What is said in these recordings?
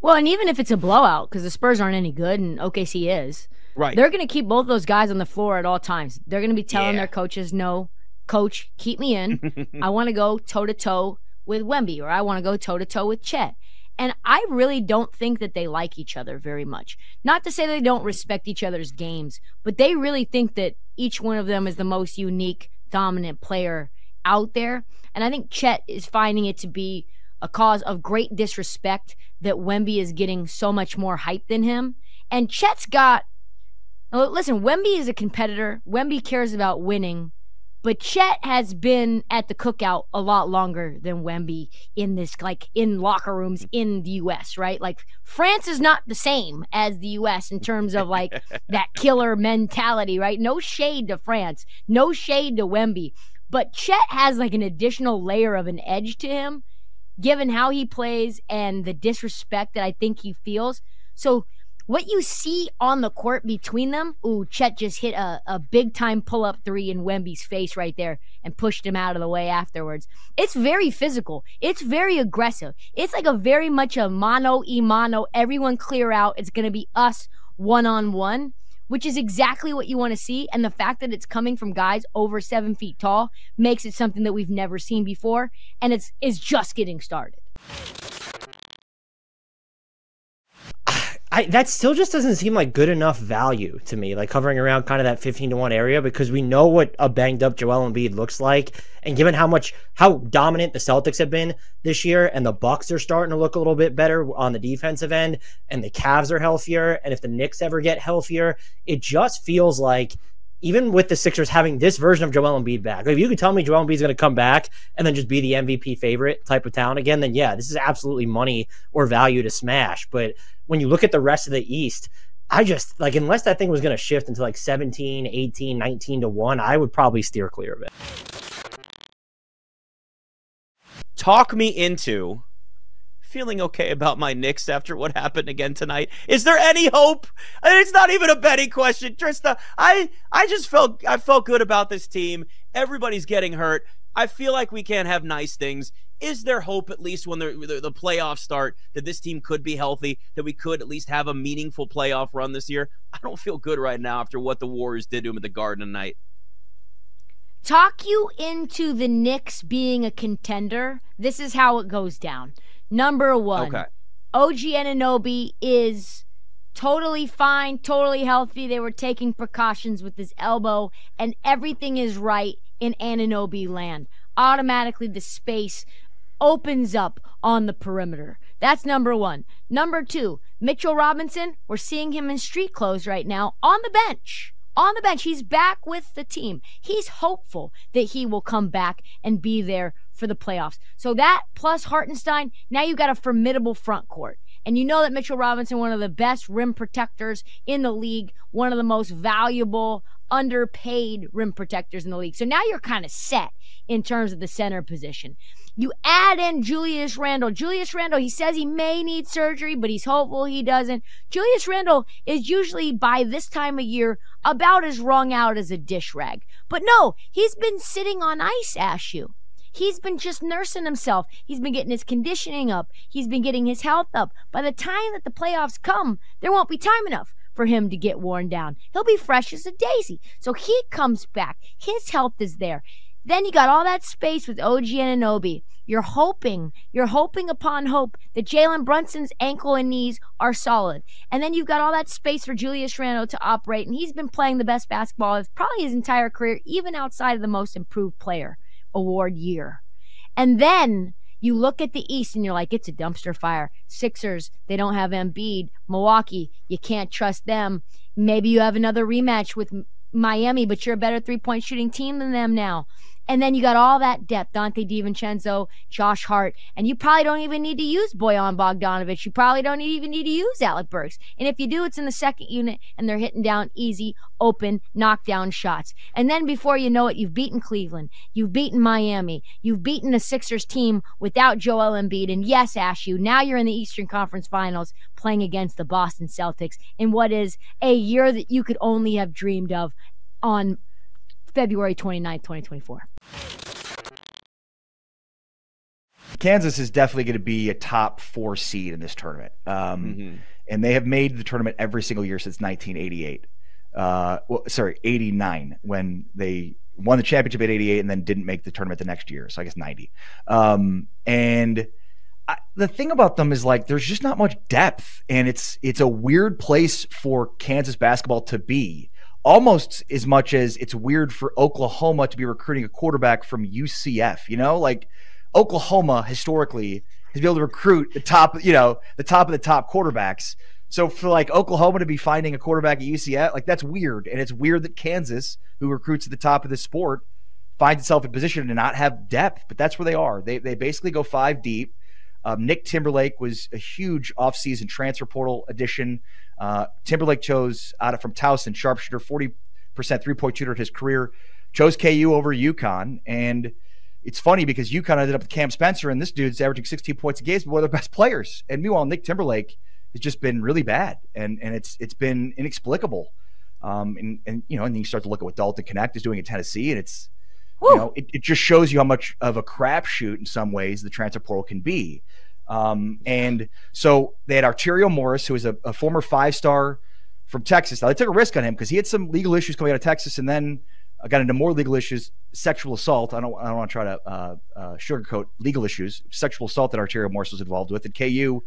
Well, and even if it's a blowout, because the Spurs aren't any good and OKC is, Right. they're going to keep both those guys on the floor at all times. They're going to be telling Yeah. their coaches, no, coach, keep me in. I want to go toe-to-toe with Wemby, or I want to go toe-to-toe with Chet. And I really don't think that they like each other very much. Not to say they don't respect each other's games, but they really think that each one of them is the most unique, dominant player out there. And I think Chet is finding it to be a cause of great disrespect that Wemby is getting so much more hype than him. And Chet's got, listen, Wemby is a competitor. Wemby cares about winning. But Chet has been at the cookout a lot longer than Wemby in this, like, in locker rooms in the U.S., right? Like, France is not the same as the U.S. in terms of, like, that killer mentality, right? No shade to France. No shade to Wemby. But Chet has, like, an additional layer of an edge to him, given how he plays and the disrespect that I think he feels. So what you see on the court between them, Chet just hit a big-time pull-up three in Wemby's face right there and pushed him out of the way afterwards. It's very physical. It's very aggressive. It's like a very much a mano-a-mano, everyone clear out. It's going to be us one-on-one, which is exactly what you want to see. And the fact that it's coming from guys over 7 feet tall makes it something that we've never seen before, and it's just getting started. That still just doesn't seem like good enough value to me, like hovering around kind of that 15-1 area, because we know what a banged up Joel Embiid looks like. And given how dominant the Celtics have been this year, and the Bucks are starting to look a little bit better on the defensive end, and the Cavs are healthier, and if the Knicks ever get healthier, it just feels like, even with the Sixers having this version of Joel Embiid back, like if you could tell me Joel Embiid's going to come back and then just be the MVP favorite type of talent again, then yeah, this is absolutely money or value to smash. But when you look at the rest of the East, I just, like, unless that thing was going to shift into like 17, 18, 19 to 1, I would probably steer clear of it. Talk me into feeling okay about my Knicks after what happened again tonight. Is there any hope? It's not even a betting question, Trista. I felt good about this team. Everybody's getting hurt. I feel like we can't have nice things. Is there hope, at least when the playoffs start, that this team could be healthy, that we could at least have a meaningful playoff run this year? I don't feel good right now after what the Warriors did to him at the Garden tonight. Talk you into the Knicks being a contender. This is how it goes down. Number one, okay. OG Anunoby is totally fine, totally healthy. They were taking precautions with his elbow, and everything is right in Anunoby land. Automatically, the space opens up on the perimeter. That's number one. Number two, Mitchell Robinson, we're seeing him in street clothes right now on the bench. On the bench, he's back with the team. He's hopeful that he will come back and be there for the playoffs. So that plus Hartenstein, now you've got a formidable front court. And you know that Mitchell Robinson, one of the best rim protectors in the league, one of the most valuable, underpaid rim protectors in the league. So now you're kind of set in terms of the center position. You add in Julius Randle. Julius Randle, he says he may need surgery, but he's hopeful he doesn't. Julius Randle is usually, by this time of year, about as wrung out as a dish rag. But no, he's been sitting on ice, Ashu. He's been just nursing himself. He's been getting his conditioning up. He's been getting his health up. By the time that the playoffs come, there won't be time enough for him to get worn down. He'll be fresh as a daisy. So he comes back. His health is there. Then you got all that space with OG Anunoby. You're hoping upon hope that Jalen Brunson's ankle and knees are solid. And then you've got all that space for Julius Randle to operate, and he's been playing the best basketball of probably his entire career, even outside of the most improved player award year. And then you look at the East and you're like, it's a dumpster fire. Sixers, they don't have Embiid. Milwaukee, you can't trust them. Maybe you have another rematch with Miami, but you're a better three-point shooting team than them now. And then you got all that depth, Dante DiVincenzo, Josh Hart, and you probably don't even need to use Bojan Bogdanovic. You probably don't even need to use Alec Burks. And if you do, it's in the second unit, and they're hitting down easy, open, knockdown shots. And then before you know it, you've beaten Cleveland. You've beaten Miami. You've beaten the Sixers team without Joel Embiid. And yes, Ashu, now you're in the Eastern Conference Finals playing against the Boston Celtics in what is a year that you could only have dreamed of on February 29th, 2024. Kansas is definitely going to be a top 4 seed in this tournament. And they have made the tournament every single year since 1988. 89, when they won the championship at 88 and then didn't make the tournament the next year. So I guess 90. The thing about them is, like, there's just not much depth, and it's a weird place for Kansas basketball to be, almost as much as it's weird for Oklahoma to be recruiting a quarterback from UCF. Like, Oklahoma historically has been able to recruit the top of the top quarterbacks. So for, like, Oklahoma to be finding a quarterback at UCF, like, that's weird. And it's weird that Kansas, who recruits at the top of the sport, finds itself in position to not have depth. But that's where they are. They basically go 5 deep. Nick Timberlake was a huge offseason transfer portal addition. Timberlake chose from Towson, sharpshooter, 40% three-point shooter in his career, chose KU over UConn. And it's funny because UConn ended up with Cam Spencer, and this dude's averaging 16 points a game, but one of their best players. And meanwhile, Nick Timberlake has just been really bad, and it's been inexplicable. And then you start to look at what Dalton Knecht is doing at Tennessee, and it's it just shows you how much of a crapshoot in some ways the transfer portal can be. And so they had Arterio Morris, who is a former 5-star from Texas. Now, they took a risk on him because he had some legal issues coming out of Texas, and then got into more legal issues, sexual assault. I don't want to try to sugarcoat legal issues, sexual assault that Arterio Morris was involved with, and KU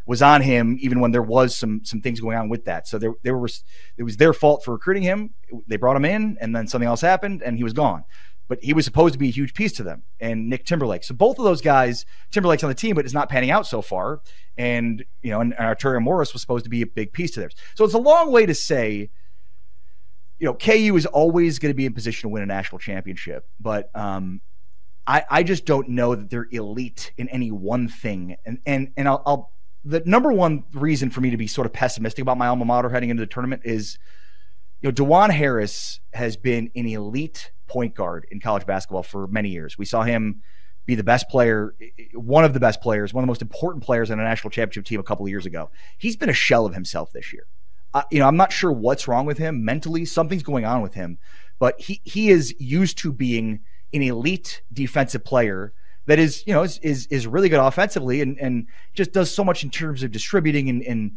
was on him even when there was some things going on with that. So it was their fault for recruiting him. They brought him in, and then something else happened, and he was gone. But he was supposed to be a huge piece to them, and Nick Timberlake. So both of those guys, Timberlake's on the team, but it's not panning out so far. And and Arterio Morris was supposed to be a big piece to theirs. So it's a long way to say, KU is always going to be in position to win a national championship, but I just don't know that they're elite in any one thing. And I'll the number one reason for me to be sort of pessimistic about my alma mater heading into the tournament is, DeJuan Harris has been an elite point guard in college basketball for many years. We saw him be the best player, one of the best players, one of the most important players on a national championship team a couple of years ago. He's been a shell of himself this year. I'm not sure what's wrong with him mentally. Something's going on with him, but he is used to being an elite defensive player that is really good offensively and just does so much in terms of distributing and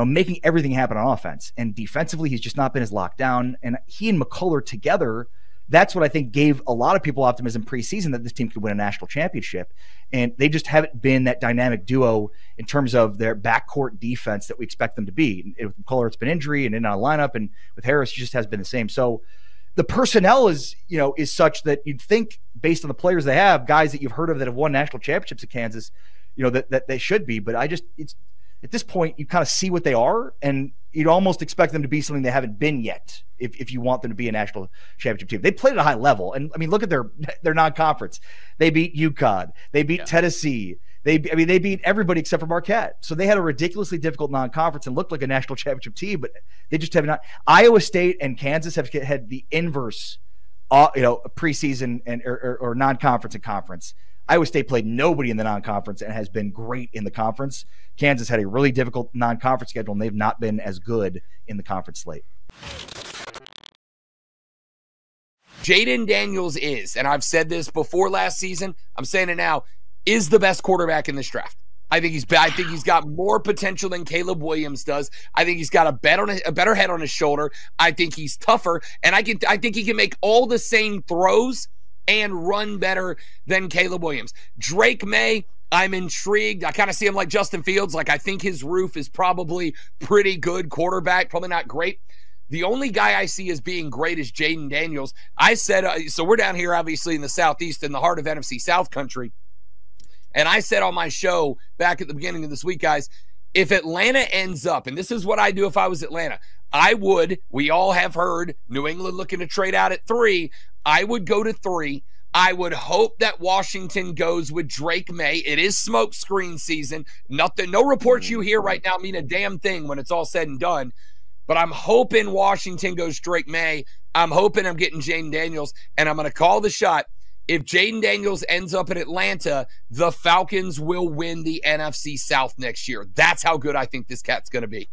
making everything happen on offense. And defensively, he's just not been as locked down. And he and McCullough together, that's what I think gave a lot of people optimism preseason that this team could win a national championship. And they just haven't been that dynamic duo in terms of their backcourt defense that we expect them to be. With McCullough, it's been injury and in our lineup, and with Harris, it just has been the same. So the personnel is such that you'd think, based on the players they have, guys that you've heard of that have won national championships at Kansas, that they should be. But it's at this point, you kind of see what they are, and you'd almost expect them to be something they haven't been yet if you want them to be a national championship team. They played at a high level, and I mean, look at their non-conference. They beat UConn. They beat Tennessee. They beat everybody except for Marquette. So they had a ridiculously difficult non-conference and looked like a national championship team, but they just have not. Iowa State and Kansas have had the inverse, preseason or non-conference and conference. Iowa State played nobody in the non-conference and has been great in the conference. Kansas had a really difficult non-conference schedule, and they've not been as good in the conference slate. Jayden Daniels is, and I've said this before last season, I'm saying it now, is the best quarterback in this draft. I think he's got more potential than Caleb Williams does. I think he's got a better head on his shoulder. I think he's tougher, and I think he can make all the same throws and run better than Caleb Williams. Drake May, I'm intrigued. I kind of see him like Justin Fields. Like, I think his roof is probably pretty good quarterback, probably not great. The only guy I see as being great is Jayden Daniels. I said, so we're down here obviously in the Southeast, in the heart of NFC South country. And I said on my show back at the beginning of this week, guys, if Atlanta ends up, and this is what I do if I was Atlanta, we all have heard New England looking to trade out at 3. I would go to 3. I would hope that Washington goes with Drake May. It is smoke screen season. No reports you hear right now mean a damn thing when it's all said and done. But I'm hoping Washington goes Drake May. I'm hoping I'm getting Jayden Daniels, and I'm going to call the shot. If Jayden Daniels ends up in Atlanta, the Falcons will win the NFC South next year. That's how good I think this cat's going to be.